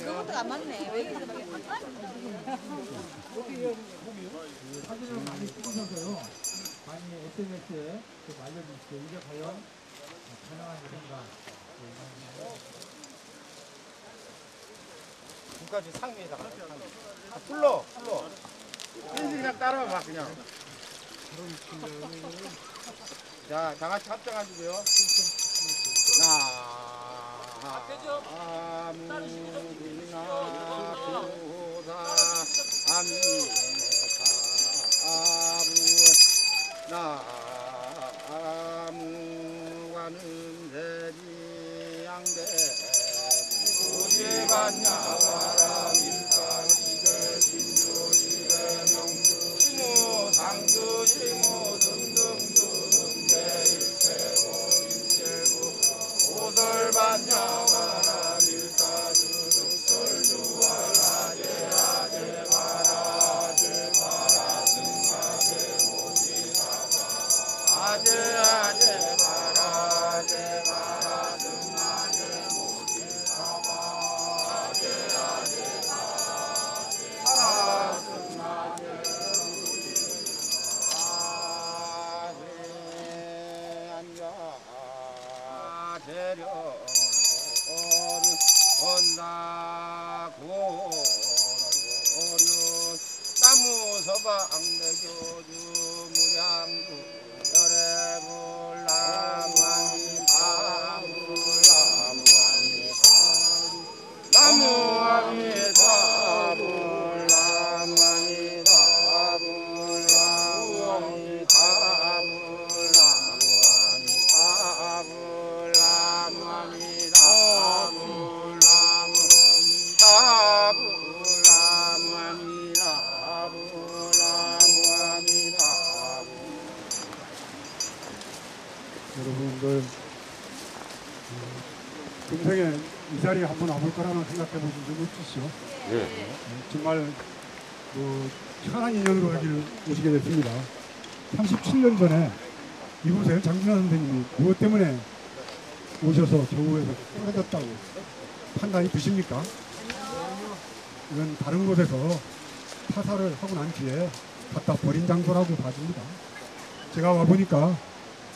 그것도 안 맞네. 왜 이렇게 사진을 많이 찍으셔서요. 많이 SNS에 좀 알려주십시오. 이게 과연 가능한 일인가. 눈까지 상위에다가 풀러 그냥 따라와 그냥. 자, 다 같이 합장하시고요. 나무가는 대지 양대 오지반야와라 밀가지대 진주지대 명주 시무 상주 시무 등등주 등대일체고 일체구 오설반야와라 밀가주 득설주와라 제아제 바라제 바라승아제 모지사바 아제 바라제 바라승아제 모지사바 아제 바라승아제 앉아 재령 온다 고려 나무 서방대 교주 무량구 열애불나무하니 다불나무하니 나무하니 다불나무하니 다불나무하니 다불나무하니 다불나무하니 여러분들 평생에 이 자리에 한번 와볼 거라는 생각해 보신 적 없으시죠? 정말 희한한 인연으로 여기를 오시게 됐습니다. 37년 전에 이곳에 장준하 선생님이 무엇 때문에 오셔서 겨우에서 떨어졌다고 판단이 드십니까? 이건 다른 곳에서 타살을 하고 난 뒤에 갖다 버린 장소라고 봐집니다. 제가 와보니까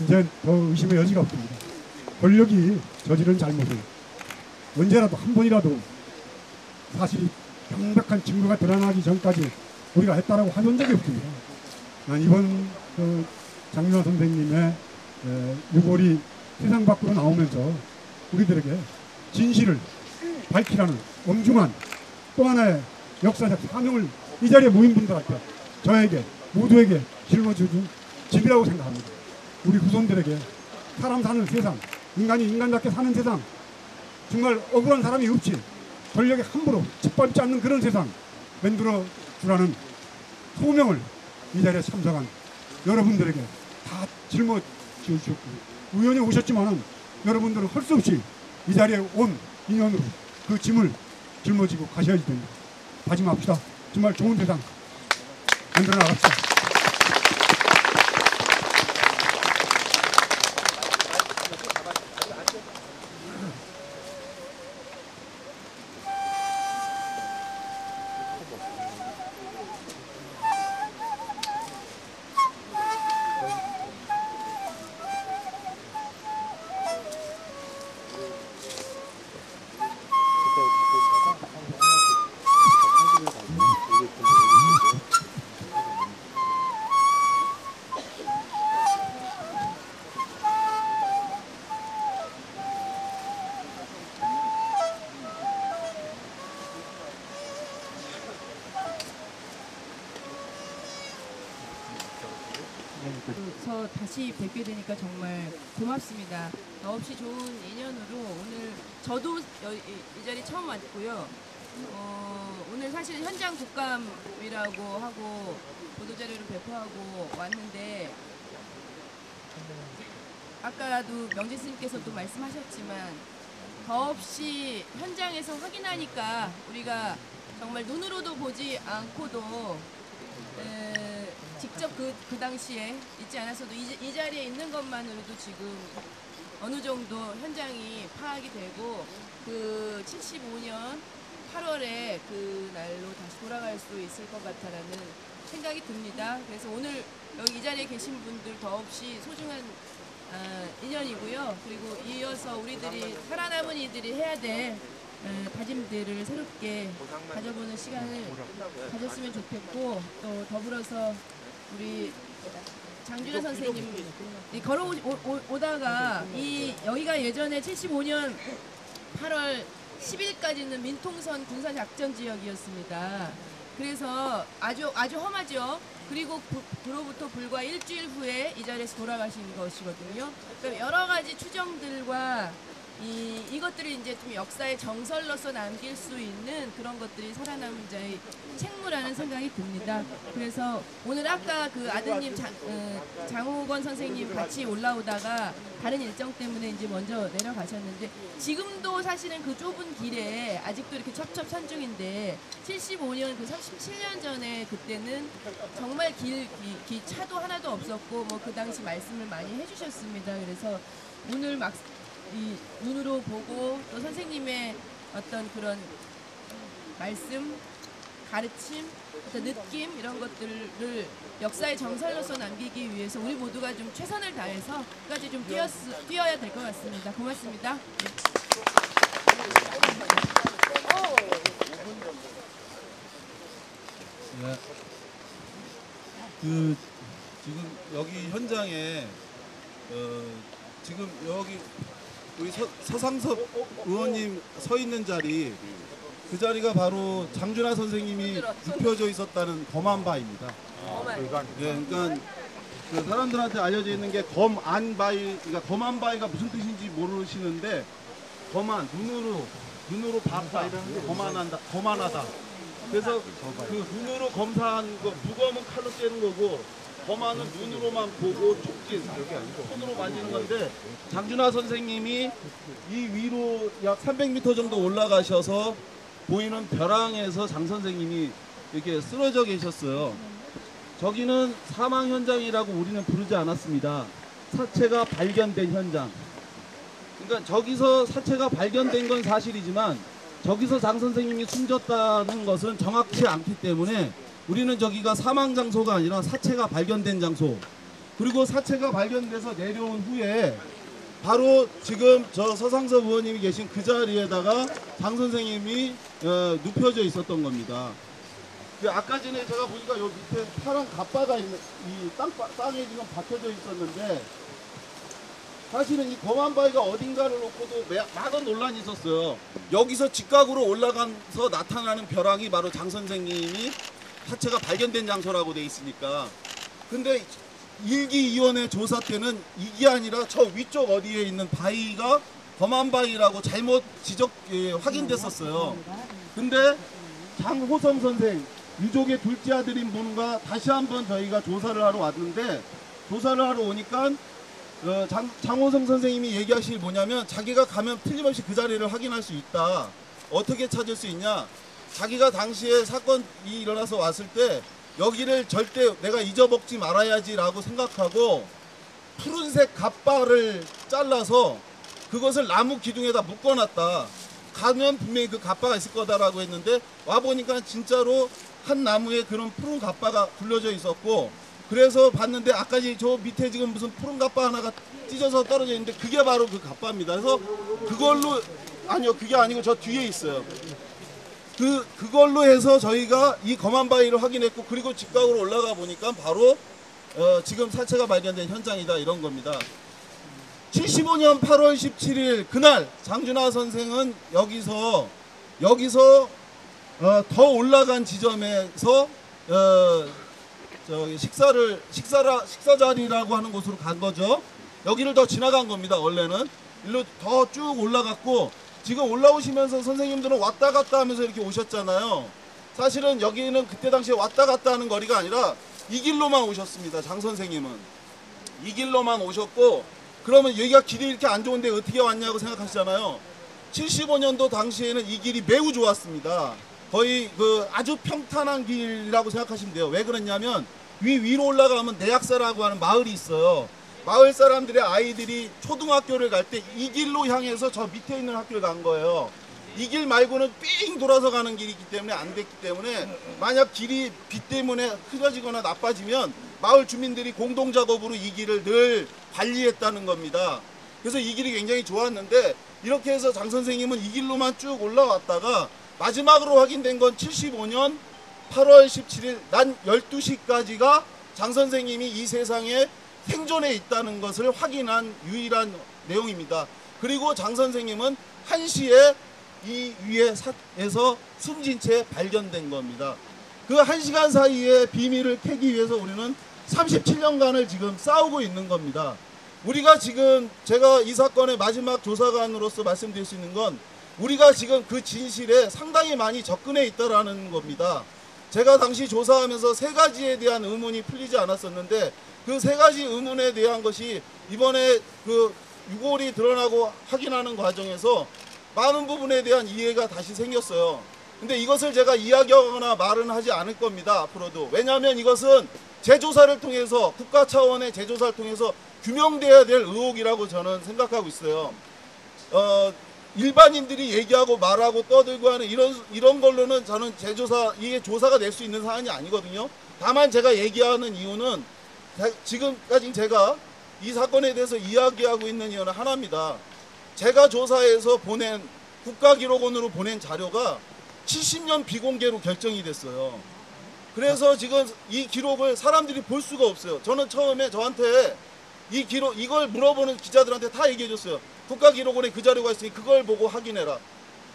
이제 더 의심의 여지가 없습니다. 권력이 저지른 잘못을 언제라도 한 번이라도 사실이 명백한 증거가 드러나기 전까지 우리가 했다라고 해본 적이 없습니다. 난 이번 장준하 선생님의 유골이 세상 밖으로 나오면서 우리들에게 진실을 밝히라는 엄중한 또 하나의 역사적 사명을 이 자리에 모인 분들한테 저에게 모두에게 짊어져준 집이라고 생각합니다. 우리 후손들에게 사람 사는 세상, 인간이 인간답게 사는 세상, 정말 억울한 사람이 없이 권력에 함부로 짓밟지 않는 그런 세상 만들어 주라는 소명을 이 자리에 참석한 여러분들에게 다 짊어지셨고 우연히 오셨지만은 여러분들은 할 수 없이 이 자리에 온 인연으로 그 짐을 짊어지고 가셔야지 됩니다. 다짐합시다. 정말 좋은 세상 만들어 나갑시다. 저 다시 뵙게 되니까 정말 고맙습니다. 더없이 좋은 인연으로 오늘 저도 이 자리 처음 왔고요. 오늘 사실 현장 국감이라고 하고 보도자료를 배포하고 왔는데 아까도 명재 스님께서도 말씀하셨지만 더없이 현장에서 확인하니까 우리가 정말 눈으로도 보지 않고도 직접 그 당시에 있지 않았어도 이 자리에 있는 것만으로도 지금 어느 정도 현장이 파악이 되고 그 75년 8월에 그 날로 다시 돌아갈 수 있을 것 같다라는 생각이 듭니다. 그래서 오늘 여기 이 자리에 계신 분들 더없이 소중한 인연이고요. 그리고 이어서 우리들이 살아남은 이들이 해야 될 다짐들을 새롭게 가져보는 시간을 가졌으면 좋겠고, 또 더불어서 우리 장준하 선생님 걸어오다가 여기가 예전에 75년 8월 10일까지는 민통선 군사작전 지역이었습니다. 그래서 아주 험하죠. 그리고 그로부터 불과 일주일 후에 이 자리에서 돌아가신 것이거든요. 그러니까 여러 가지 추정들과 이것들을 이제 좀 역사의 정설로서 남길 수 있는 그런 것들이 살아남은 자의 책무라는 생각이 듭니다. 그래서 오늘 아까 그 아드님 장호건 선생님 같이 올라오다가 다른 일정 때문에 이제 먼저 내려가셨는데, 지금도 사실은 그 좁은 길에 아직도 이렇게 첩첩산중인데 75년 그 37년 전에 그때는 정말 차도 하나도 없었고 뭐 그 당시 말씀을 많이 해주셨습니다. 그래서 오늘 이 눈으로 보고 또 선생님의 어떤 그런 말씀, 가르침, 어떤 느낌 이런 것들을 역사의 정설로서 남기기 위해서 우리 모두가 좀 최선을 다해서 끝까지 좀 뛰어야 될 것 같습니다. 고맙습니다. 네. 지금 여기 현장에 지금 여기 우리 서상섭 의원님 서 있는 자리, 그 자리가 바로 장준하 선생님이 눕혀져 있었다는 검안 바위입니다. 네, 그러니까 그 사람들한테 알려져 있는 게 검안 바위, 그러니까 검안 바위가 무슨 뜻인지 모르시는데, 검안 눈으로 봤다 이러는 게 검안하다. 그래서 그 눈으로 검사한 거, 무검은 칼로 째는 거고, 검안은 눈으로만 보고 촉진, 손으로 만지는 건데, 장준하 선생님이 이 위로 약 300m 정도 올라가셔서 보이는 벼랑에서 장 선생님이 이렇게 쓰러져 계셨어요. 저기는 사망 현장이라고 우리는 부르지 않았습니다. 사체가 발견된 현장. 그러니까 저기서 사체가 발견된 건 사실이지만 저기서 장 선생님이 숨졌다는 것은 정확치 않기 때문에 우리는 저기가 사망 장소가 아니라 사체가 발견된 장소, 그리고 사체가 발견돼서 내려온 후에 바로 지금 저 서상섭 의원님이 계신 그 자리에다가 장 선생님이 눕혀져 있었던 겁니다. 아까 전에 제가 보니까 여기 밑에 파란 갑바가 있는, 이 땅에 지금 박혀져 있었는데, 사실은 이 검안 바위가 어딘가를 놓고도 많은 논란이 있었어요. 여기서 직각으로 올라가서 나타나는 벼랑이 바로 장 선생님이 사체가 발견된 장소라고 돼 있으니까. 근데 일기위원회 조사 때는 이게 아니라 저 위쪽 어디에 있는 바위가 검안 바위라고 잘못 확인됐었어요. 근데 장호성 선생, 유족의 둘째 아들인 분과 다시 한번 저희가 조사를 하러 왔는데, 조사를 하러 오니까 장호성 선생님이 얘기하실 뭐냐면, 자기가 가면 틀림없이 그 자리를 확인할 수 있다. 어떻게 찾을 수 있냐? 자기가 당시에 사건이 일어나서 왔을 때 여기를 절대 내가 잊어먹지 말아야지 라고 생각하고 푸른색 갑바를 잘라서 그것을 나무 기둥에다 묶어놨다. 가면 분명히 그 갑바가 있을 거다라고 했는데, 와보니까 진짜로 한 나무에 그런 푸른 갑바가 굴려져 있었고, 그래서 봤는데 아까 저 밑에 지금 무슨 푸른 갑바 하나가 찢어서 떨어져 있는데 그게 바로 그 갑바입니다. 그래서 그걸로, 아니요, 그게 아니고 저 뒤에 있어요. 그걸로 해서 저희가 이 검안 바위를 확인했고, 그리고 직각으로 올라가 보니까 바로 지금 사체가 발견된 현장이다, 이런 겁니다. 75년 8월 17일 그날 장준하 선생은 여기서 더 올라간 지점에서 저기 식사 자리라고 하는 곳으로 간 거죠. 여기를 더 지나간 겁니다. 원래는 일로 더 쭉 올라갔고, 지금 올라오시면서 선생님들은 왔다 갔다 하면서 이렇게 오셨잖아요. 사실은 여기는 그때 당시에 왔다 갔다 하는 거리가 아니라 이 길로만 오셨습니다. 장 선생님은 이 길로만 오셨고, 그러면 여기가 길이 이렇게 안 좋은데 어떻게 왔냐고 생각하시잖아요. 75년도 당시에는 이 길이 매우 좋았습니다. 거의 그 아주 평탄한 길이라고 생각하시면 돼요. 왜 그러냐면 위로 올라가면 내약사라고 하는 마을이 있어요. 마을 사람들의 아이들이 초등학교를 갈 때 이 길로 향해서 저 밑에 있는 학교를 간 거예요. 이 길 말고는 삥 돌아서 가는 길이 있기 때문에 안 됐기 때문에 만약 길이 비 때문에 흐려지거나 나빠지면 마을 주민들이 공동작업으로 이 길을 늘 관리했다는 겁니다. 그래서 이 길이 굉장히 좋았는데 이렇게 해서 장 선생님은 이 길로만 쭉 올라왔다가 마지막으로 확인된 건 75년 8월 17일 낮 12시까지가 장 선생님이 이 세상에 생존해 있다는 것을 확인한 유일한 내용입니다. 그리고 장 선생님은 1시에 이 위에서 숨진 채 발견된 겁니다. 그 1시간 사이에 비밀을 캐기 위해서 우리는 37년간을 지금 싸우고 있는 겁니다. 우리가 지금 제가 이 사건의 마지막 조사관으로서 말씀드릴 수 있는 건 우리가 지금 그 진실에 상당히 많이 접근해 있다라는 겁니다. 제가 당시 조사하면서 3가지에 대한 의문이 풀리지 않았었는데 그 3가지 의문에 대한 것이 이번에 그 유골이 드러나고 확인하는 과정에서 많은 부분에 대한 이해가 다시 생겼어요. 근데 이것을 제가 이야기하거나 말은 하지 않을 겁니다. 앞으로도. 왜냐하면 이것은 재조사를 통해서 국가 차원의 재조사를 통해서 규명돼야 될 의혹이라고 저는 생각하고 있어요. 일반인들이 얘기하고 말하고 떠들고 하는 이런 걸로는 저는 이게 조사가 될 수 있는 사안이 아니거든요. 다만 제가 얘기하는 이유는 지금까지 제가 이 사건에 대해서 이야기하고 있는 이유는 하나입니다. 제가 조사해서 보낸 국가기록원으로 보낸 자료가 70년 비공개로 결정이 됐어요. 그래서 지금 이 기록을 사람들이 볼 수가 없어요. 저는 처음에 저한테 이걸 물어보는 기자들한테 다 얘기해 줬어요. 국가기록원에 그 자료가 있으니 그걸 보고 확인해라.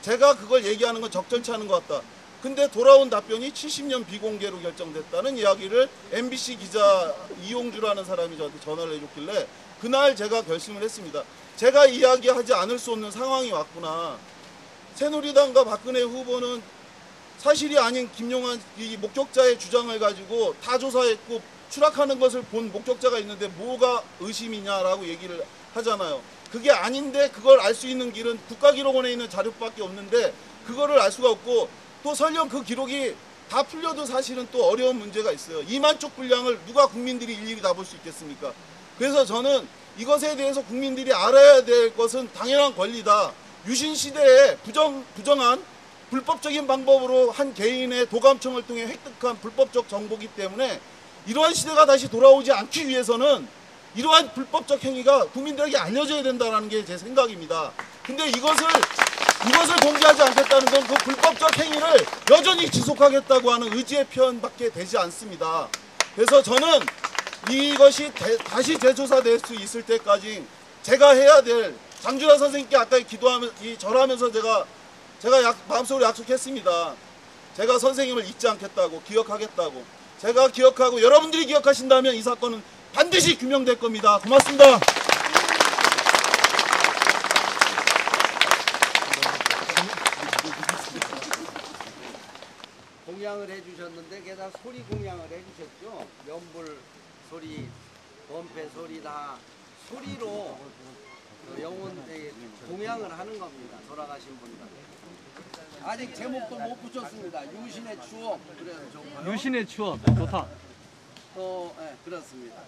제가 그걸 얘기하는 건 적절치 않은 것 같다. 근데 돌아온 답변이 70년 비공개로 결정됐다는 이야기를 MBC 기자 이용주라는 사람이 저한테 전화를 해줬길래 그날 제가 결심을 했습니다. 제가 이야기하지 않을 수 없는 상황이 왔구나. 새누리당과 박근혜 후보는 사실이 아닌 김용한 이 목격자의 주장을 가지고 다 조사했고 추락하는 것을 본 목격자가 있는데 뭐가 의심이냐라고 얘기를 하잖아요. 그게 아닌데 그걸 알 수 있는 길은 국가기록원에 있는 자료밖에 없는데 그거를 알 수가 없고 또 설령 그 기록이 다 풀려도 사실은 또 어려운 문제가 있어요. 2만 쪽 분량을 누가 국민들이 일일이 다 볼 수 있겠습니까? 그래서 저는 이것에 대해서 국민들이 알아야 될 것은 당연한 권리다. 유신 시대에 부정한 불법적인 방법으로 한 개인의 도감청을 통해 획득한 불법적 정보이기 때문에 이러한 시대가 다시 돌아오지 않기 위해서는 이러한 불법적 행위가 국민들에게 알려져야 된다는 게 제 생각입니다. 근데 이것을 공개하지 않겠다는 건 그 불법적 행위를 여전히 지속하겠다고 하는 의지의 표현밖에 되지 않습니다. 그래서 저는 이것이 다시 재조사될 수 있을 때까지 제가 해야 될 장준하 선생님께 아까 절하면서 제가 마음속으로 약속했습니다. 제가 선생님을 잊지 않겠다고, 기억하겠다고. 제가 기억하고 여러분들이 기억하신다면 이 사건은 반드시 규명될 겁니다. 고맙습니다. 공양을 해주셨는데 게다가 소리 공양을 해주셨죠. 연불 소리, 범패 소리 다 소리로 영혼에 공양을 하는 겁니다. 돌아가신 분들. 아직 제목도 못 붙였습니다. 유신의 추억. 그래서 좋고요. 유신의 추억 좋다. 또 네, 그렇습니다.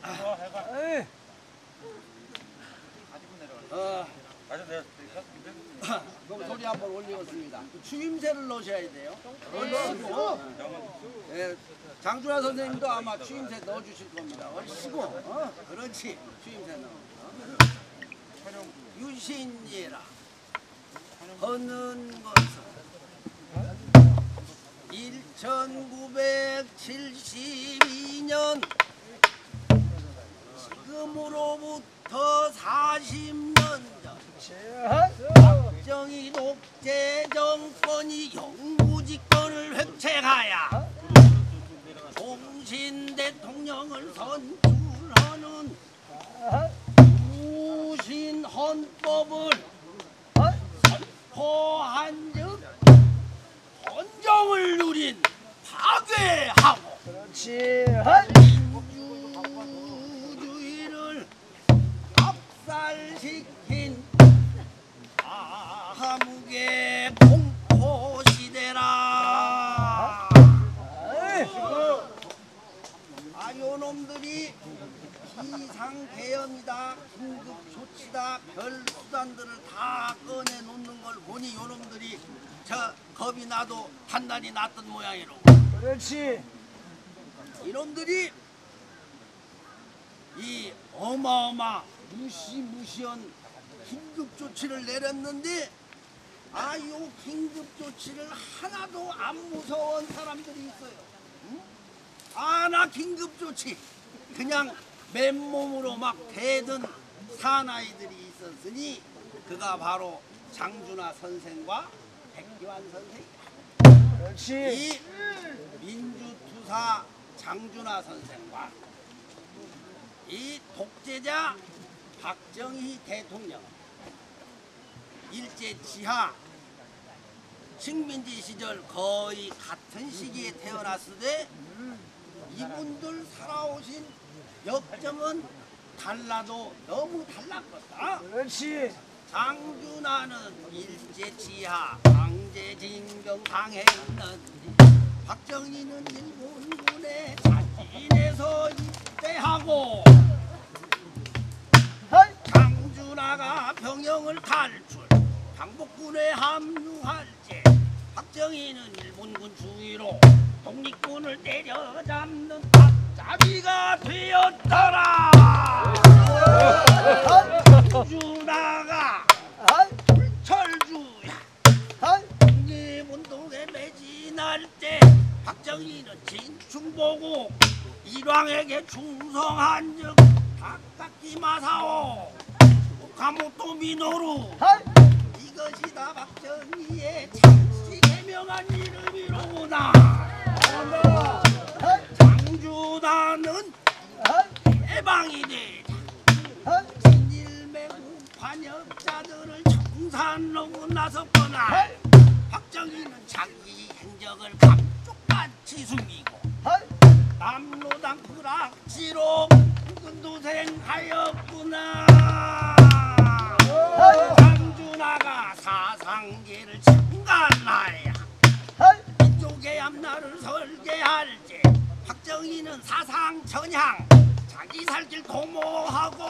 그럼 소리 한번 올리겠습니다. 추임새를 넣으셔야 돼요. 얼씨구. 네, 장준하 선생님도 아마 추임새 넣어주실 겁니다. 얼씨구. 그렇지. 추임새 넣어. 유신이라 하는 것은 1972년 지금으로부터 40년 전 박정희 독재 정권이 영구집권을 획책하여 공신 대통령을 선출하는 유신 헌법을 선포한즉 헌정을 누린 파괴하고 민주주의를 학살시킨 하무게 공포시대라. 요놈들이 비상계엄이다, 긴급조치다, 별수단들을 다 꺼내놓는 걸 보니 요놈들이 저 겁이 나도 판단이 났던 모양이로. 그렇지. 이놈들이 이 어마어마 무시무시한 긴급조치를 내렸는데 요 긴급조치를 하나도 안 무서워한 사람들이 있어요. 나 긴급조치 그냥 맨몸으로 막 대든 사나이들이 있었으니 그가 바로 장준하 선생과 백기환 선생이다. 그렇지. 이 민주투사 장준하 선생과 이 독재자 박정희 대통령 일제치하 식민지 시절 거의 같은 시기에 태어났을 때 이분들 살아오신 역정은 달라도 너무 달랐겠다. 그렇지. 장준하는 일제치하 강제징병 당했는지 박정희는 일본군에 자진해서 입대하고 장준하가 병영을 탈출 강복군에 합류할 때 박정희는 일본군 주위로 독립군을 때려잡는 앞잡이가 되었더라. 장준하가 불철주야 독립운동에 매진할 때 박정희는 진충보고 일왕에게 충성한 즉 다카키 마사오 오카모토 미노루 이것이 다 박정희의 창시 개명한 이름이로구나. 장준하는 해방이 되자 진일매국 반역자들을 청산하고 나섰거나 박정희는 자기 행적을 감쪽같이 숨기고 남로당 불악지로 군도생하였구나. 장준하가 사상계를 창간하여 민족의 앞날을 설계할 때 박정희는 사상 전향 자기 살 길 도모하고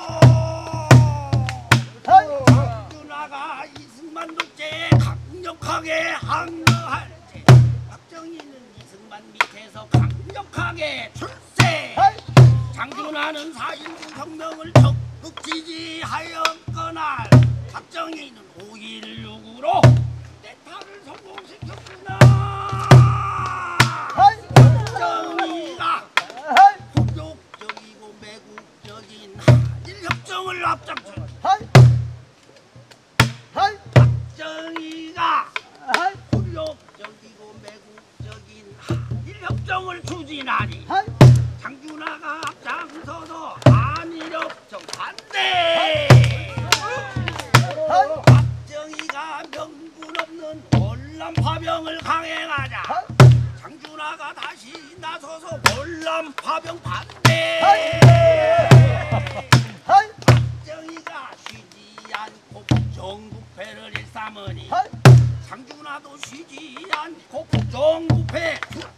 장준하가 이승만 독재에 강력하게 항거할 때 박정희는 이승만 밑에서 강력하게 출세. 장준하는 4.19 혁명을 적극 지지하였거나 박정희는 5.16으로 대타를 성공시켰구나. 박정희가 폭력적이고 매국적인 한일협정을 앞장선 박정희가 폭력적이고 매국적인 한일협정을 추진하니 장준하가 앞장서서 한일협정 반대. 박정희가 명분 없는 월남 파병을 강행하자 장준하가 다시 나서서 월남 파병 반대. 박정희가 쉬지 않고 국정부패를 일삼으니 장준하도 쉬지 않고 국정부패 투타.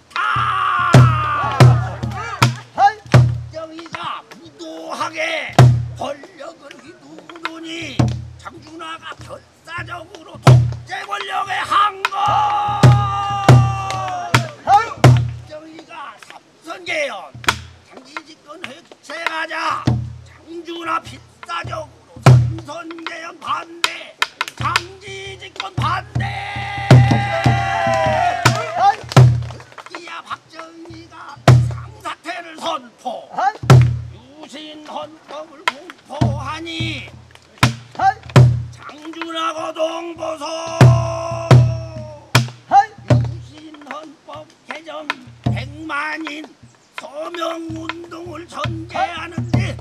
박정희가 무도하게 권력을 휘두르니 장준하가 결사적으로 독재 권력에 항거. 박정희가 삼선개헌 장기집권 획책하자 장준하 필사적으로 삼선개헌 반대 장기집권 반대. 이야 박정희가 상사태를 선포 유신헌법을 공포하니 장준하 거동보소 유신헌법 개정 100만인 서명운동을 전개하는데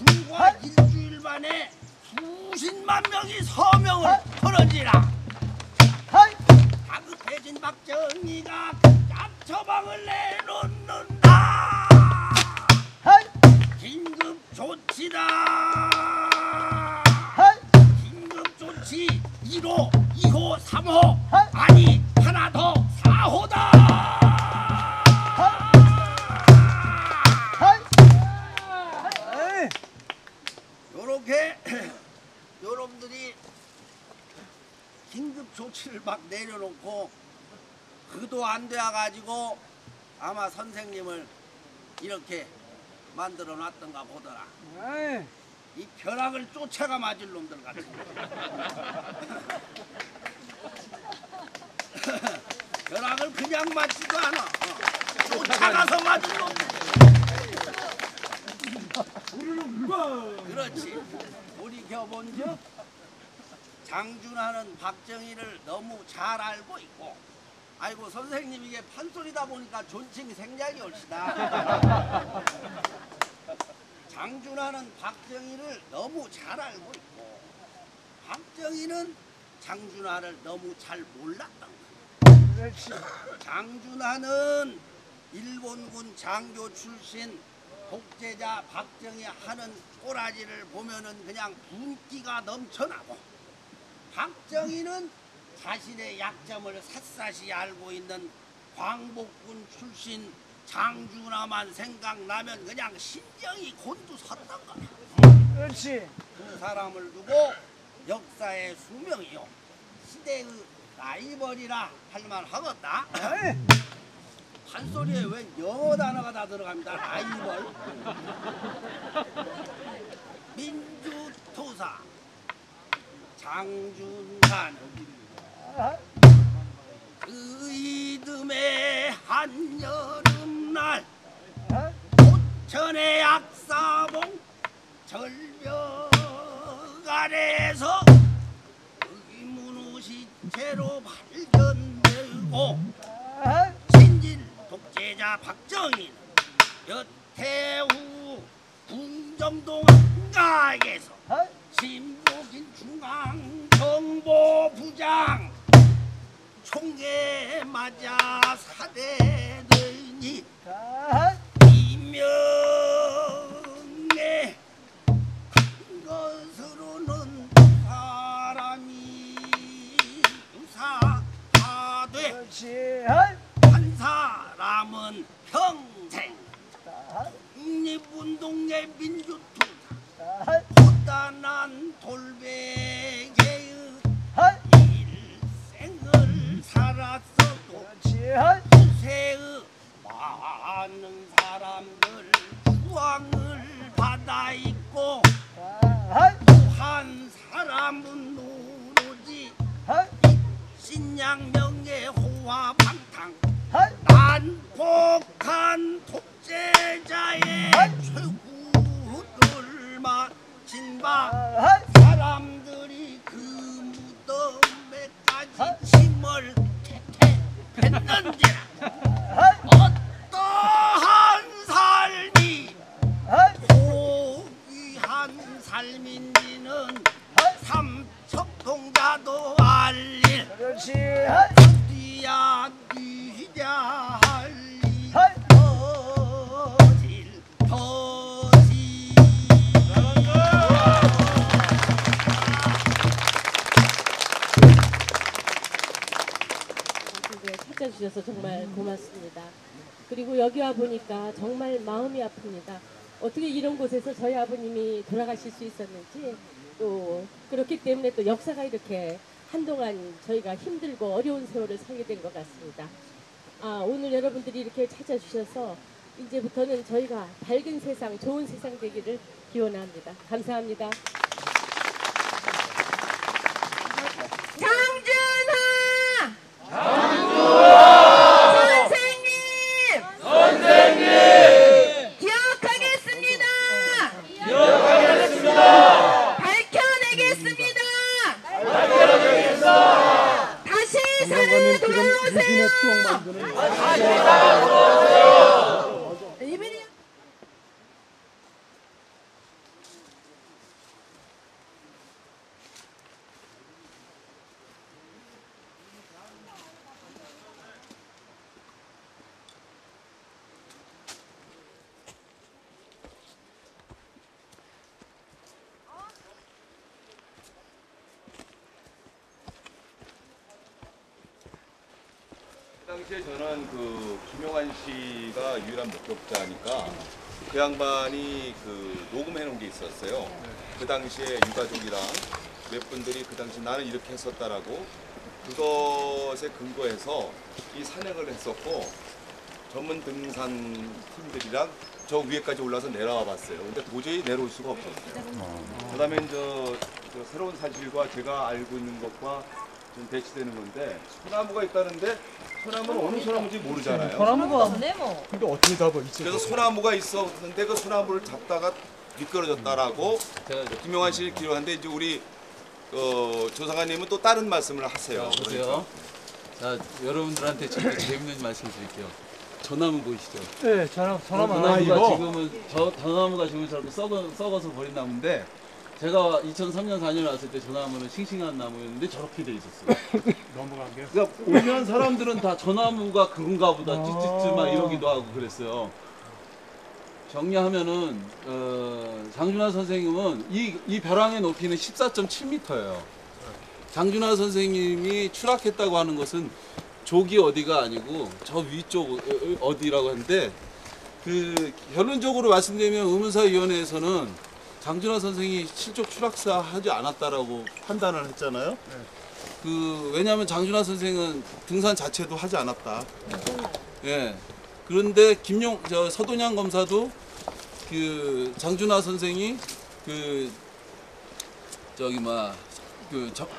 불과 일주일 만에 수십만 명이 서명을 걸어지라. 다급해진 박정희가 처방을 내놓는다. 긴급 조치다. 그렇지 1호, 2호, 3호 아니 하나 더 4호다. 요렇게 여러분들이 긴급 조치를 막 내려놓고 그도 안 돼가지고 아마 선생님을 이렇게 만들어 놨던가 보더라. 이 벼락을 쫓아가 맞을 놈들 같은 벼락을 그냥 맞지도 않아. 쫓아가서 맞을 놈들. 그렇지. 돌이켜본즉 장준하는 박정희를 너무 잘 알고 있고, 아이고 선생님 이게 판소리다 보니까 존칭 생략이 옳시다. 장준하는 박정희를 너무 잘 알고 있고 박정희는 장준하를 너무 잘 몰랐던 거야. 장준하는 일본군 장교 출신 독재자 박정희 하는 꼬라지를 보면은 그냥 분기가 넘쳐나고, 박정희는 자신의 약점을 샅샅이 알고 있는 광복군 출신 장준하만 생각나면 그냥 심정이 곤두섰던 거야. 그렇지. 그 사람을 두고 역사의 수명이요 시대의 라이벌이라 할 만하겠다. 판소리에 왜 영어 단어가 다 들어갑니다. 라이벌. 민주토사 장준하는 그 이듬해 한여름날 고천의 약사봉 절벽 아래에서 의문의 시체로 발견되고 친일 독재자 박정희는 몇 해 후 궁정동 한가에서 신복인 중앙정보부장 총에 맞아 살해되니 이명의 한 것으로는 사람이 유사하되 한 사람은 평생 독립운동의 민주투사 고단한 돌베개의 일생을 살았어도 후세의 많은 사람들 수왕을 받아 있고 한 사람은 오로지 신양명의 호화방탕 난폭한 독재자의 최후를 마친 바 사람들이 그 무덤에까지 침을 뱉는지라 어떠한 삶이 고귀한 삶인지는 삼척동자도 알릴 뒤야 뒤야 할일 터질 찾아주셔서 정말 고맙습니다. 그리고 여기 와 보니까 정말 마음이 아픕니다. 어떻게 이런 곳에서 저희 아버님이 돌아가실 수 있었는지, 또 그렇기 때문에 또 역사가 이렇게 한동안 저희가 힘들고 어려운 세월을 살게 된 것 같습니다. 오늘 여러분들이 이렇게 찾아주셔서 이제부터는 저희가 밝은 세상, 좋은 세상 되기를 기원합니다. 감사합니다. 당시에 저는 그 김용환 씨가 유일한 목격자니까 그 양반이 그 녹음해 놓은 게 있었어요. 그 당시에 유가족이랑 몇 분들이 그 당시 나는 이렇게 했었다라고 그것에 근거해서 이 산행을 했었고 전문 등산 팀들이랑 저 위에까지 올라서 내려와 봤어요. 근데 도저히 내려올 수가 없었어요. 그다음에 저 새로운 사실과 제가 알고 있는 것과 좀 대치되는 건데 소나무가 있다는데 소나무는 어느 소나무인지 모르잖아요. 소나무가 없네 뭐. 근데 어떻게 잡아? 그래서 소나무가 있었는데 그 소나무를 잡다가 미끄러졌다라고 김용환 씨를 기록하는데 이제 우리 조사관님은 또 다른 말씀을 하세요. 보세요. 자, 여러분들한테 지금 재밌는 말씀 드릴게요. 저 나무 보이시죠? 네, 소나무. 그 나무가 지금은 저 나무가 지금 저렇게 썩어서 버린 나무인데 제가 2003년 4년에 왔을 때 저 나무는 싱싱한 나무였는데 저렇게 돼 있었어요. 넘어간 게. 그러니까 오면 사람들은 다 저 나무가 그건가 보다 찌찌찌 막 이러기도 하고 그랬어요. 정리하면은 장준하 선생님은 이 벼랑의 높이는 14.7m예요. 장준하 선생님이 추락했다고 하는 것은 족이 어디가 아니고 저 위쪽 어디라고 하는데 그 결론적으로 말씀드리면 의문사위원회에서는 장준하 선생이 실족 추락사 하지 않았다라고 판단을 했잖아요. 그 왜냐하면 장준하 선생은 등산 자체도 하지 않았다. 예. 그런데 서돈양 검사도 그 장준하 선생이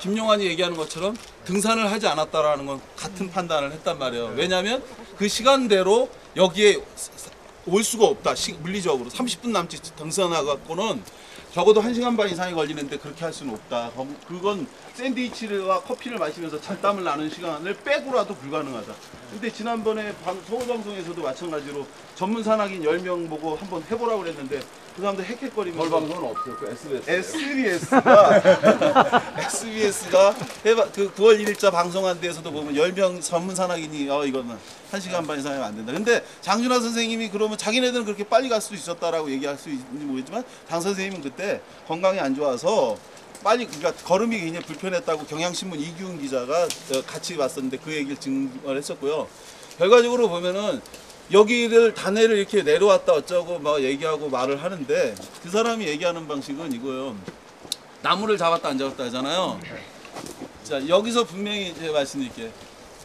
김용환이 얘기하는 것처럼 등산을 하지 않았다라는 건 같은 판단을 했단 말이에요. 왜냐하면 그 시간대로 여기에 올 수가 없다. 물리적으로 30분 남짓 등산하고는 적어도 1시간 반 이상이 걸리는데 그렇게 할 수는 없다. 그건 샌드위치와 커피를 마시면서 찬땀을 나는 시간을 빼고라도 불가능하다. 근데 지난번에 서울방송에서도 마찬가지로 전문 산악인 10명 보고 한번 해보라고 그랬는데 그 사람들 헥헥거리면서 서울방송은 없어요. 그 SBS가 그 9월 1일자 방송한 데에서도 보면 10명 전문 산악인이 이거는 1시간 반 이상 하면 안 된다. 근데 장준하 선생님이 그러면 자기네들은 그렇게 빨리 갈 수 있었다라고 얘기할 수 있는지 모르겠지만 장 선생님은 그때 건강이 안 좋아서 그러니까 걸음이 굉장히 불편했다고 경향신문 이기훈 기자가 같이 왔었는데 그 얘기를 증언을 했었고요. 결과적으로 보면은 여기를 단해를 이렇게 내려왔다 어쩌고 막 얘기하고 말을 하는데 그 사람이 얘기하는 방식은 이거예요. 나무를 잡았다 안 잡았다 하잖아요. 자, 여기서 분명히 제가 말씀드릴게요.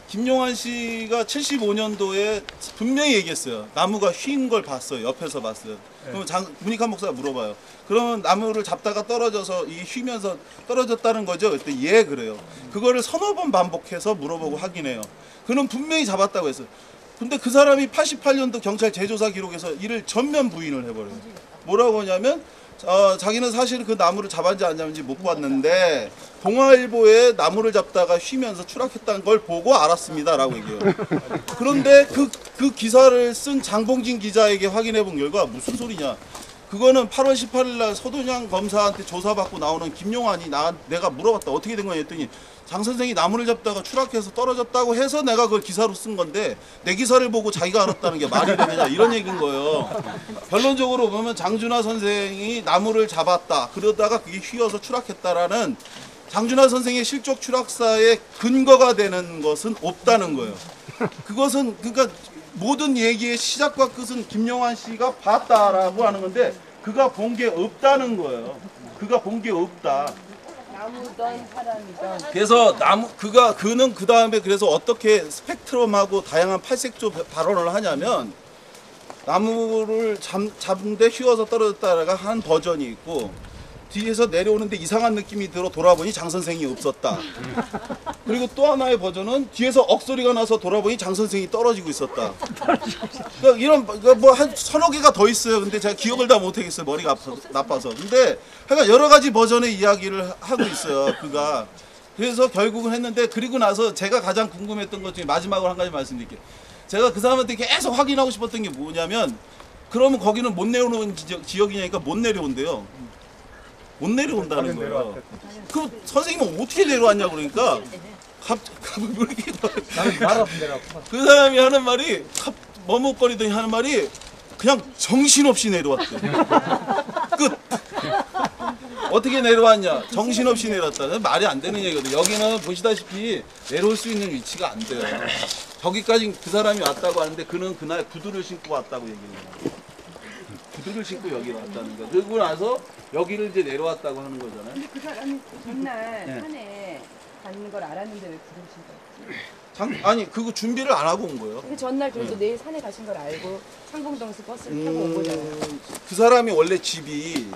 김용환 씨가 75년도에 분명히 얘기했어요. 나무가 휜 걸 봤어요. 옆에서 봤어요. 그럼 문익환 목사가 물어봐요. 그러면 나무를 잡다가 떨어져서 이게 휘면서 떨어졌다는 거죠? 그랬더니 예, 그래요. 그거를 서너 번 반복해서 물어보고 확인해요. 그는 분명히 잡았다고 했어요. 근데 그 사람이 88년도 경찰 재조사 기록에서 이를 전면 부인을 해버려요. 뭐라고 하냐면 자기는 사실 그 나무를 잡았는지 안 잡았는지 못 봤는데 동아일보에 나무를 잡다가 휘면서 추락했다는 걸 보고 알았습니다라고 얘기해요. 그런데 그 기사를 쓴 장봉진 기자에게 확인해 본 결과 무슨 소리냐? 그거는 8월 18일 날 서돈양 검사한테 조사받고 나오는 김용환이 내가 물어봤다. 어떻게 된 거냐 했더니 장 선생이 나무를 잡다가 추락해서 떨어졌다고 해서 내가 그걸 기사로 쓴 건데 내 기사를 보고 자기가 알았다는 게 말이 되느냐 이런 얘기인 거예요. 결론적으로 보면 장준하 선생이 나무를 잡았다. 그러다가 그게 휘어서 추락했다라는 장준하 선생의 실족 추락사의 근거가 되는 것은 없다는 거예요. 그것은 그러니까 모든 얘기의 시작과 끝은 김용환 씨가 봤다라고 하는 건데 그가 본 게 없다는 거예요. 그가 본 게 없다. 나무던 사람이던. 그래서 그는 그 다음에 그래서 어떻게 스펙트럼하고 다양한 팔색조 발언을 하냐면 나무를 잡는데 휘어서 떨어졌다가 한 버전이 있고 뒤에서 내려오는데 이상한 느낌이 들어 돌아보니 장 선생이 없었다. 그리고 또 하나의 버전은 뒤에서 억소리가 나서 돌아보니 장 선생이 떨어지고 있었다. 그러니까 이런 뭐 한 서너 개가 더 있어요. 근데 제가 기억을 다 못하겠어요. 머리가 나빠서. 근데 하여간 여러 가지 버전의 이야기를 하고 있어요. 그가. 그래서 결국은 했는데 그리고 나서 제가 가장 궁금했던 것 중에 마지막으로 한 가지 말씀드릴게요. 제가 그 사람한테 계속 확인하고 싶었던 게 뭐냐면 그러면 거기는 못 내려오는 지역이냐니까 못 내려온대요. 못 내려온다는 거예요. 그럼 선생님은 어떻게 내려왔냐고 그러니까 갑자기 이렇게 그 사람이 하는 말이 머뭇거리더니 하는 말이 그냥 정신없이 내려왔대. 끝. 어떻게 내려왔냐? 정신없이 내려왔다. 말이 안 되는 얘기거든. 여기는 보시다시피 내려올 수 있는 위치가 안 돼요. 저기까지 그 사람이 왔다고 하는데 그는 그날 구두를 신고 왔다고 얘기를 해요. 구두를 신고 여기 왔다는 거. 그러고 나서 여기를 이제 내려왔다고 하는 거잖아요. 근데 그 사람이 전날 네. 산에 가는 걸 알았는데 왜 부르신 거지? 아니 그거 준비를 안 하고 온 거예요. 근데 전날 그래도 내일 산에 가신 걸 알고 상봉동에서 버스를 타고 온 거잖아요. 그 사람이 원래 집이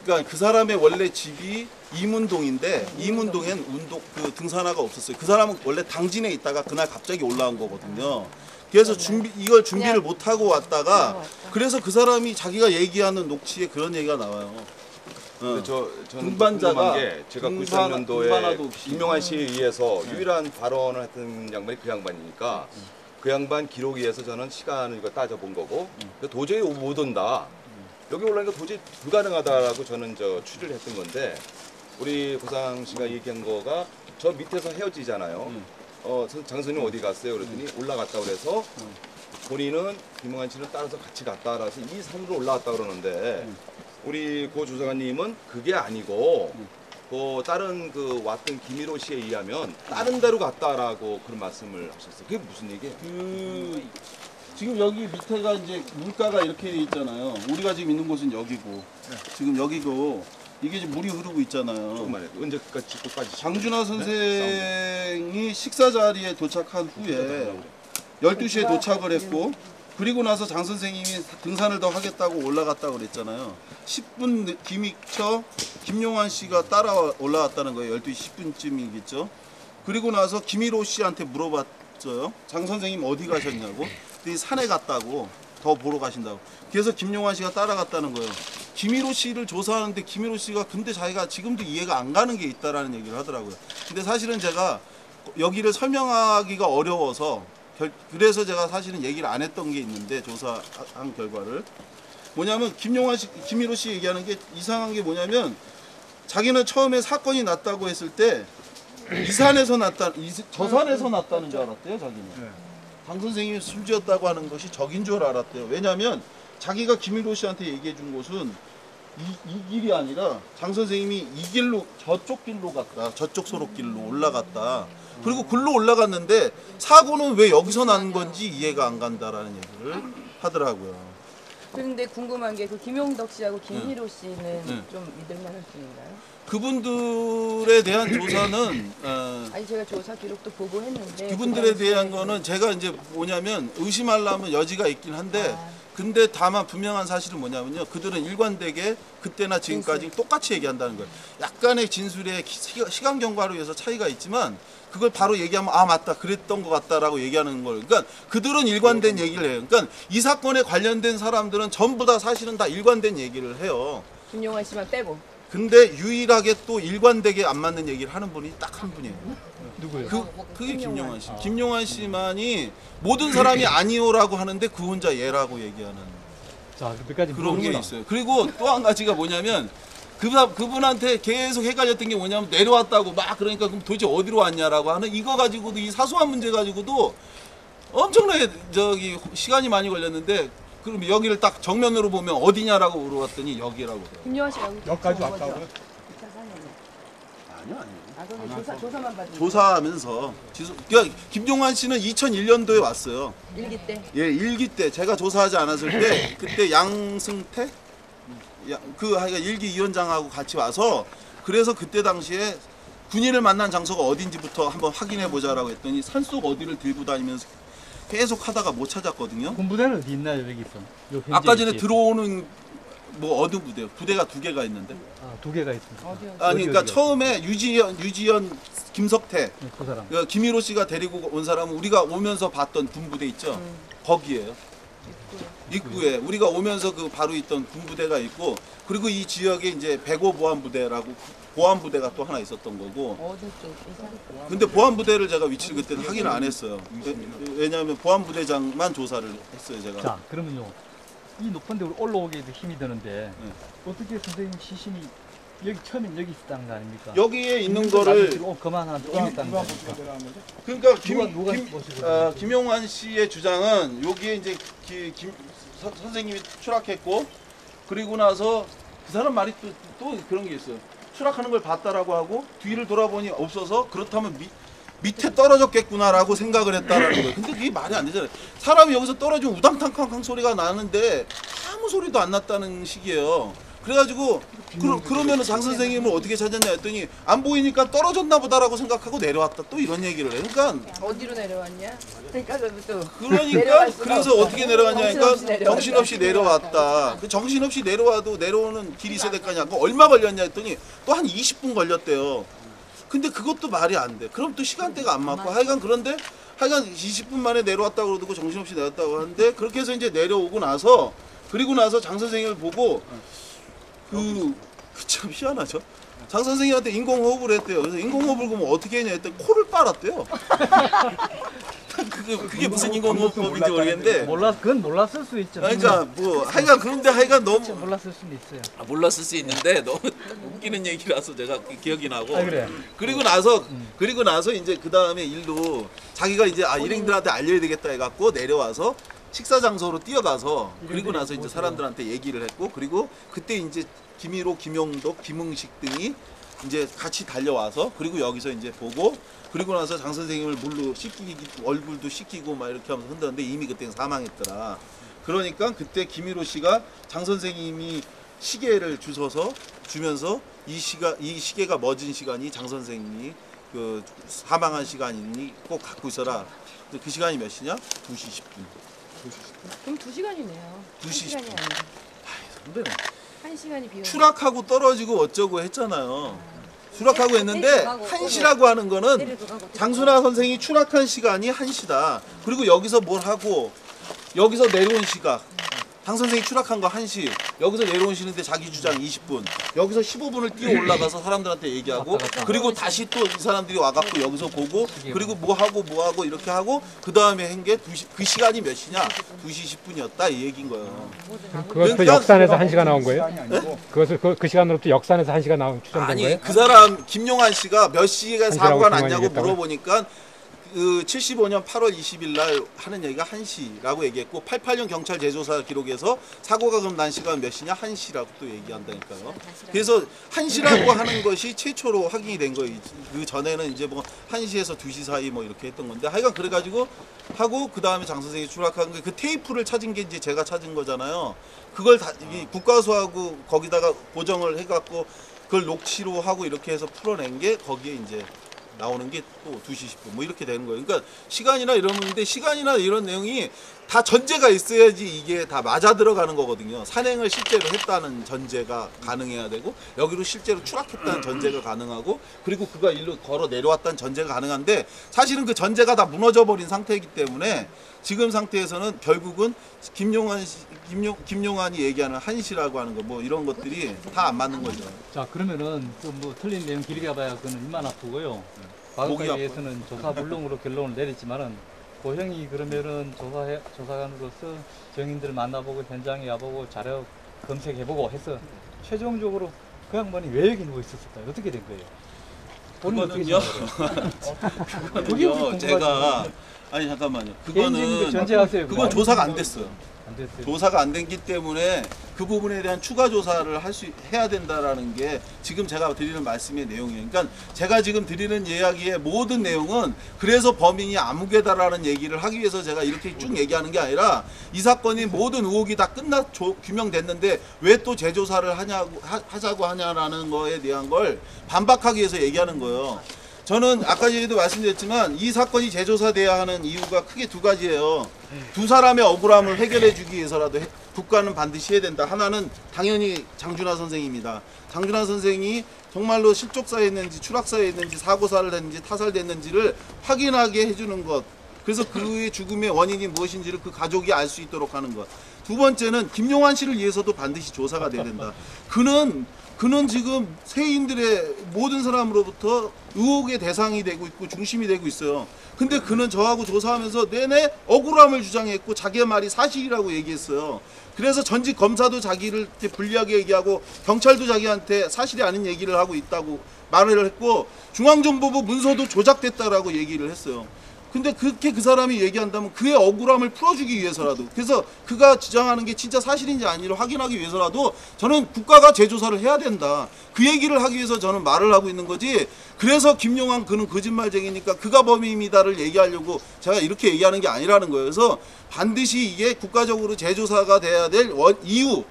그러니까 그 사람의 원래 집이 이문동인데 이문동엔 그 등산화가 없었어요. 그 사람은 원래 당진에 있다가 그날 갑자기 올라온 거거든요. 그래서 이걸 준비를 그냥 못 하고 왔다가 그래서 그 사람이 자기가 얘기하는 녹취에 그런 얘기가 나와요. 근데 저는 등반자가 궁금한 게 제가 등반화도 93년도에 없이. 김용환 씨에 의해서 유일한 발언을 했던 양반이 그 양반이니까 그 양반 기록에 의해서 저는 시간을 이거 따져본 거고 도저히 못 온다. 여기 올라오니까 도저히 불가능하다라고 저는 추리를 했던 건데 우리 고상 씨가 얘기한 거가 저 밑에서 헤어지잖아요. 장선님 어디 갔어요? 그랬더니 올라갔다 그래서 본인은 김용환 씨는 따라서 같이 갔다 그래서 이 산으로 올라갔다 그러는데 우리 고 조사관님은 그게 아니고 그 다른 그 왔던 김일호 씨에 의하면 다른 데로 갔다라고 그런 말씀을 하셨어요. 그게 무슨 얘기예요? 지금 여기 밑에가 이제 물가가 이렇게 돼 있잖아요. 우리가 지금 있는 곳은 여기고 지금 여기고 이게 이제 물이 흐르고 있잖아요. 조금만 해도 언제까지 장준하 선생이 식사 자리에 도착한 후에 12시에 도착을 했고 그리고 나서 장 선생님이 등산을 더 하겠다고 올라갔다고 그랬잖아요. 10분 뒤미쳐 김용환 씨가 따라 올라왔다는 거예요. 12시 10분쯤이겠죠. 그리고 나서 김일호 씨한테 물어봤어요. 장 선생님 어디 가셨냐고. 근데 산에 갔다고 더 보러 가신다고. 그래서 김용환 씨가 따라갔다는 거예요. 김일호 씨를 조사하는데 김일호 씨가 근데 자기가 지금도 이해가 안 가는 게 있다라는 얘기를 하더라고요. 근데 사실은 제가 여기를 설명하기가 어려워서 그래서 제가 사실은 얘기를 안 했던 게 있는데 조사한 결과를 뭐냐면 김일호 씨 얘기하는 게 이상한 게 뭐냐면 자기는 처음에 사건이 났다고 했을 때 이 산에서 저 산에서 났다는 줄 알았대요 자기는. 장 선생님이 숨지었다고 하는 것이 저긴 줄 알았대요. 왜냐하면 자기가 김일호 씨한테 얘기해 준 곳은 이 길이 아니라 장 선생님이 이 길로 저쪽 길로 갔다. 저쪽 소록길로 올라갔다. 그리고 글로 올라갔는데 사고는 왜 여기서 난 건지 이해가 안 간다라는 얘기를 하더라고요. 그런데 궁금한 게 그 김용덕 씨하고 김희로 씨는 좀 믿을 만한 분인가요? 그분들에 대한 조사는 아니 제가 조사 기록도 보고 했는데 그분들에 대한 거는 제가 이제 뭐냐면 의심하려면 여지가 있긴 한데 근데 다만 분명한 사실은 뭐냐면요. 그들은 일관되게 그때나 지금까지 똑같이 얘기한다는 거예요. 약간의 진술의 시간 경과로 해서 차이가 있지만 그걸 바로 얘기하면 아 맞다 그랬던 것 같다라고 얘기하는 걸. 그러니까 그들은 일관된 얘기를 해요. 그러니까 이 사건에 관련된 사람들은 전부 다 사실은 다 일관된 얘기를 해요. 김용환 씨만 빼고. 근데 유일하게 또 일관되게 안 맞는 얘기를 하는 분이 딱 한 분이에요. 누구예요? 그게 김용환 씨. 김용환 씨만이 모든 사람이 아니오라고 하는데 그 혼자 얘라고 얘기하는 자, 몇가지 그런 게 있어요. 그리고 또 한 가지가 뭐냐면 그분한테 계속 헷갈렸던 게 뭐냐면 내려왔다고 막 그러니까 그럼 도대체 어디로 왔냐라고 하는 이거 가지고도 이 사소한 문제 가지고도 엄청나게 시간이 많이 걸렸는데 그럼 여기를 딱 정면으로 보면 어디냐라고 물어봤더니 여기라고 그래요. 김용환 씨가 여기까지 왔다고요? 아니요. 아 그럼 조사만 받은 조사하면서 그러니까 김용환 씨는 2001년도에 왔어요. 일기 때. 예, 일기 때 제가 조사하지 않았을 때 그때 양승태 하여간 일기 위원장하고 같이 와서 그래서 그때 당시에 군인을 만난 장소가 어딘지부터 한번 확인해 보자라고 했더니 산속 어디를 들고 다니면서 계속 하다가 못 찾았거든요. 군부대는 어디 있나요? 여기 있어. 아까 전에 들어오는 뭐 어느 부대가 2개가 있는데. 아, 2개가 있습니다. 아니 그러니까 처음에 유지연, 김석태, 그 사람. 그러니까 김일호 씨가 데리고 온 사람은 우리가 오면서 봤던 군부대 있죠. 거기에요. 입구에 우리가 오면서 그 바로 있던 군부대가 있고 그리고 이 지역에 이제 백오 보안부대라고 보안부대가 또 하나 있었던 거고. 어디 쪽에서? 근데 보안부대를 제가 위치를 그때는 확인을 안 했어요. 왜냐하면 보안부대장만 조사를 했어요 제가. 자, 그러면요. 이 높은 데 올라오기에도 힘이 드는데 어떻게 선생님 시신이 여기 처음엔 여기 있었다는 거 아닙니까? 여기에 있는 거를 그만 하나 좀 있다는 거 아닙니까? 그러니까 김용환 씨의 주장은 여기에 이제 선생님이 추락했고 그리고 나서 그 사람 말이 또 그런 게 있어요. 추락하는 걸 봤다라고 하고 뒤를 돌아보니 없어서 그렇다면 밑에 떨어졌겠구나라고 생각을 했다라는 거예요. 근데 그게 말이 안 되잖아요. 사람이 여기서 떨어지면 우당탕캉 소리가 나는데 아무 소리도 안 났다는 식이에요. 그래가지고 그러면 장 선생님을 어떻게 찾았냐 했더니 안 보이니까 떨어졌나 보다라고 생각하고 내려왔다 또 이런 얘기를 해요. 그러니까 어디로 내려왔냐? 그러니까 그래서 어떻게 내려왔냐 하니까 정신없이 내려왔다. 그 정신없이 내려와도 내려오는 길이 있어야 될 거 아니야. 얼마 걸렸냐 했더니 또 한 20분 걸렸대요. 근데 그것도 말이 안 돼. 그럼 또 시간대가 안 맞고 하여간 20분 만에 내려왔다고 그러고 정신없이 내려왔다고 하는데 그렇게 해서 이제 내려오고 나서 그리고 나서 장 선생님을 보고 참 희한하죠. 장 선생님한테 인공호흡을 했대요. 그래서 인공호흡을 그러면 어떻게 했냐 했더니 코를 빨았대요. 그게 무슨 인공호흡인지 모르겠는데. 그건 몰랐을 수 있죠. 그러니까 뭐 하여간 너무 몰랐을 수는 있어요. 몰랐을 수 있는데 너무 웃기는 얘기라서 제가 기억이 나고. 그래. 그리고 나서 이제 그 다음에 일로 자기가 이제 일행들한테 알려야 되겠다 해갖고 내려와서 식사 장소로 뛰어가서 그리고 나서 이제 사람들한테 얘기를 했고 그리고 그때 이제 김일호, 김용덕, 김응식 등이 이제 같이 달려와서 그리고 여기서 이제 보고 그리고 나서 장 선생님을 물로 씻기고 얼굴도 씻기고 막 이렇게 하면서 흔드는데 이미 그때는 사망했더라. 그러니까 그때 김일호 씨가 장 선생님이 시계를 주면서 이 시계가 멎은 시간이 장 선생님이 그 사망한 시간이니 꼭 갖고 있어라. 그 시간이 몇 시냐? 2시 10분. 그럼 2시간이네요. 2시 1시간이 10분. 아니고. 선배는 1시간이 비워. 추락하고 떨어지고 어쩌고 했잖아요. 추락하고 했는데 1시라고 하는 거는 장순하 선생이 추락한 시간이 1시다. 그리고 여기서 뭘 하고 여기서 내려온 시각. 장 선생이 추락한 거 1시. 여기서 내려온 시는데 자기 주장 20분. 여기서 15분을 뛰어 올라가서 사람들한테 얘기하고 그리고 다시 또 이 사람들이 와갖고 여기서 보고 그리고 뭐 하고 이렇게 하고 그 다음에 한 게 그 시간이 몇 시냐? 2시 10분이었다 이 얘기인 거예요. 그것도 역산에서 1시가 나온 거예요? 네? 그것을 그 시간으로부터 역산에서 1시가 추정된 거예요? 아니 그 사람 김용환 씨가 몇 시에 사고가 났냐고 물어보니까 그 75년 8월 20일 날 하는 얘기가 1시라고 얘기했고 88년 경찰 재조사 기록에서 사고가 그럼 난 시간 몇 시냐 1시라고 또 얘기한다니까요. 그래서 1시라고 하는 것이 최초로 확인이 된 거예요. 그 전에는 이제 뭐 1시에서 2시 사이 뭐 이렇게 했던 건데 하여간 그래가지고 하고 그 다음에 장 선생이 추락한 그 테이프를 찾은 게 이제 제가 찾은 거잖아요. 그걸 다 국과수하고 거기다가 보정을 해갖고 그걸 녹취로 하고 이렇게 해서 풀어낸 게 거기에 이제 나오는 게 또 2시 10분 뭐 이렇게 되는 거예요. 그러니까 시간이나 이러는데 시간이나 이런 내용이 다 전제가 있어야지 이게 다 맞아 들어가는 거거든요. 산행을 실제로 했다는 전제가 가능해야 되고 여기로 실제로 추락했다는 전제가 가능하고 그리고 그가 일로 걸어 내려왔다는 전제가 가능한데 사실은 그 전제가 다 무너져 버린 상태이기 때문에 지금 상태에서는 결국은 김용환이 얘기하는 1시라고 하는 거 뭐 이런 것들이 다 안 맞는 거죠. 자 그러면은 좀 뭐 틀린 내용 길게 가봐야 그건 입만 아프고요. 과거에 대해서는 조사 불능으로 결론을 내렸지만은 고형이 그러면은 조사관으로서 증인들 만나보고 현장에 와보고 자료 검색해보고 해서 최종적으로 그 양반이 왜 여기 누워 있었을까요? 어떻게 된 거예요? 그거는요 제가 아니 잠깐만요. 그건 조사가 안 됐어요. 조사가 안 됐기 때문에 그 부분에 대한 추가 조사를 해야 된다라는 게 지금 제가 드리는 말씀의 내용이에요. 그러니까 제가 지금 드리는 이야기의 모든 내용은 그래서 범인이 아무개다라는 얘기를 하기 위해서 제가 이렇게 쭉 얘기하는 게 아니라 이 사건이 모든 의혹이 다 규명됐는데 왜 또 재조사를 하자고 하냐라는 거에 대한 걸 반박하기 위해서 얘기하는 거예요. 저는 아까 전에도 말씀드렸지만 이 사건이 재조사돼야 하는 이유가 크게 두 가지예요. 두 사람의 억울함을 해결해 주기 위해서라도 국가는 반드시 해야 된다. 하나는 당연히 장준하 선생입니다. 장준하 선생이 정말로 실족사에 있는지 추락사에 있는지 사고사를 했는지 타살됐는지를 확인하게 해주는 것. 그래서 그의 죽음의 원인이 무엇인지를 그 가족이 알 수 있도록 하는 것. 두 번째는 김용환 씨를 위해서도 반드시 조사가 돼야 된다. 그는 지금 세인들의 모든 사람으로부터 의혹의 대상이 되고 있고 중심이 되고 있어요. 근데 그는 저하고 조사하면서 내내 억울함을 주장했고 자기의 말이 사실이라고 얘기했어요. 그래서 전직 검사도 자기를 불리하게 얘기하고 경찰도 자기한테 사실이 아닌 얘기를 하고 있다고 말을 했고 중앙정보부 문서도 조작됐다라고 얘기를 했어요. 근데 그렇게 그 사람이 얘기한다면 그의 억울함을 풀어주기 위해서라도, 그래서 그가 주장하는 게 진짜 사실인지 아닌지를 확인하기 위해서라도 저는 국가가 재조사를 해야 된다. 그 얘기를 하기 위해서 저는 말을 하고 있는 거지. 그래서 김용환 그는 거짓말쟁이니까 그가 범인입니다를 얘기하려고 제가 이렇게 얘기하는 게 아니라는 거예요. 그래서 반드시 이게 국가적으로 재조사가 돼야 될 이유,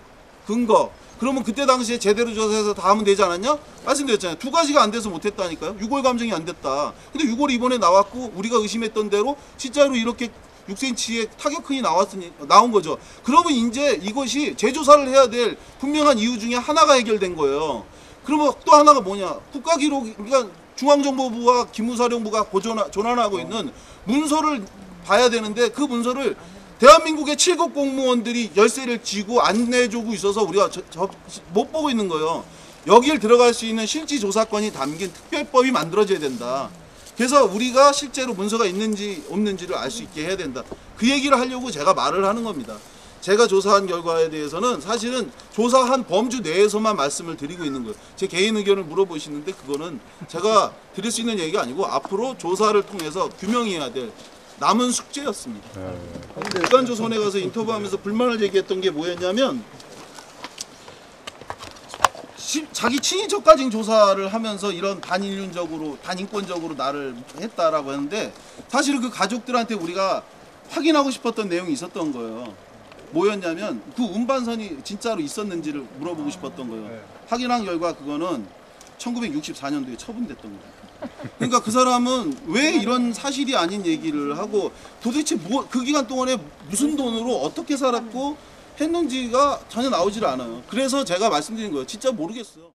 근거. 그러면 그때 당시에 제대로 조사해서 다 하면 되지 않았냐? 말씀드렸잖아요. 2가지가 안 돼서 못했다니까요. 6월 감정이 안 됐다. 근데 6월 이번에 나왔고 우리가 의심했던 대로 진짜로 이렇게 6cm의 타격흔이 나온 거죠. 그러면 이제 이것이 재조사를 해야 될 분명한 이유 중에 하나가 해결된 거예요. 그러면 또 하나가 뭐냐? 국가기록, 그러니까 중앙정보부와 기무사령부가 조난하고 있는 문서를 봐야 되는데 그 문서를 대한민국의 7급 공무원들이 열쇠를 쥐고 안 내주고 있어서 우리가 못 보고 있는 거예요. 여길 들어갈 수 있는 실지 조사권이 담긴 특별법이 만들어져야 된다. 그래서 우리가 실제로 문서가 있는지 없는지를 알 수 있게 해야 된다. 그 얘기를 하려고 제가 말을 하는 겁니다. 제가 조사한 결과에 대해서는 사실은 조사한 범주 내에서만 말씀을 드리고 있는 거예요. 제 개인 의견을 물어보시는데 그거는 제가 드릴 수 있는 얘기가 아니고 앞으로 조사를 통해서 규명해야 될 남은 숙제였습니다. 일간조선에 가서 인터뷰하면서 불만을 제기했던 게 뭐였냐면 자기 친인척까지 조사를 하면서 이런 반인륜적으로 반인권적으로 나를 했다라고 했는데 사실은 그 가족들한테 우리가 확인하고 싶었던 내용이 있었던 거예요. 뭐였냐면 그 운반선이 진짜로 있었는지를 물어보고 싶었던 거예요. 확인한 결과 그거는 1964년도에 처분됐던 거예요. 그러니까 그 사람은 왜 이런 사실이 아닌 얘기를 하고 도대체 그 기간 동안에 무슨 돈으로 어떻게 살았고 했는지가 전혀 나오질 않아요. 그래서 제가 말씀드린 거예요. 진짜 모르겠어요.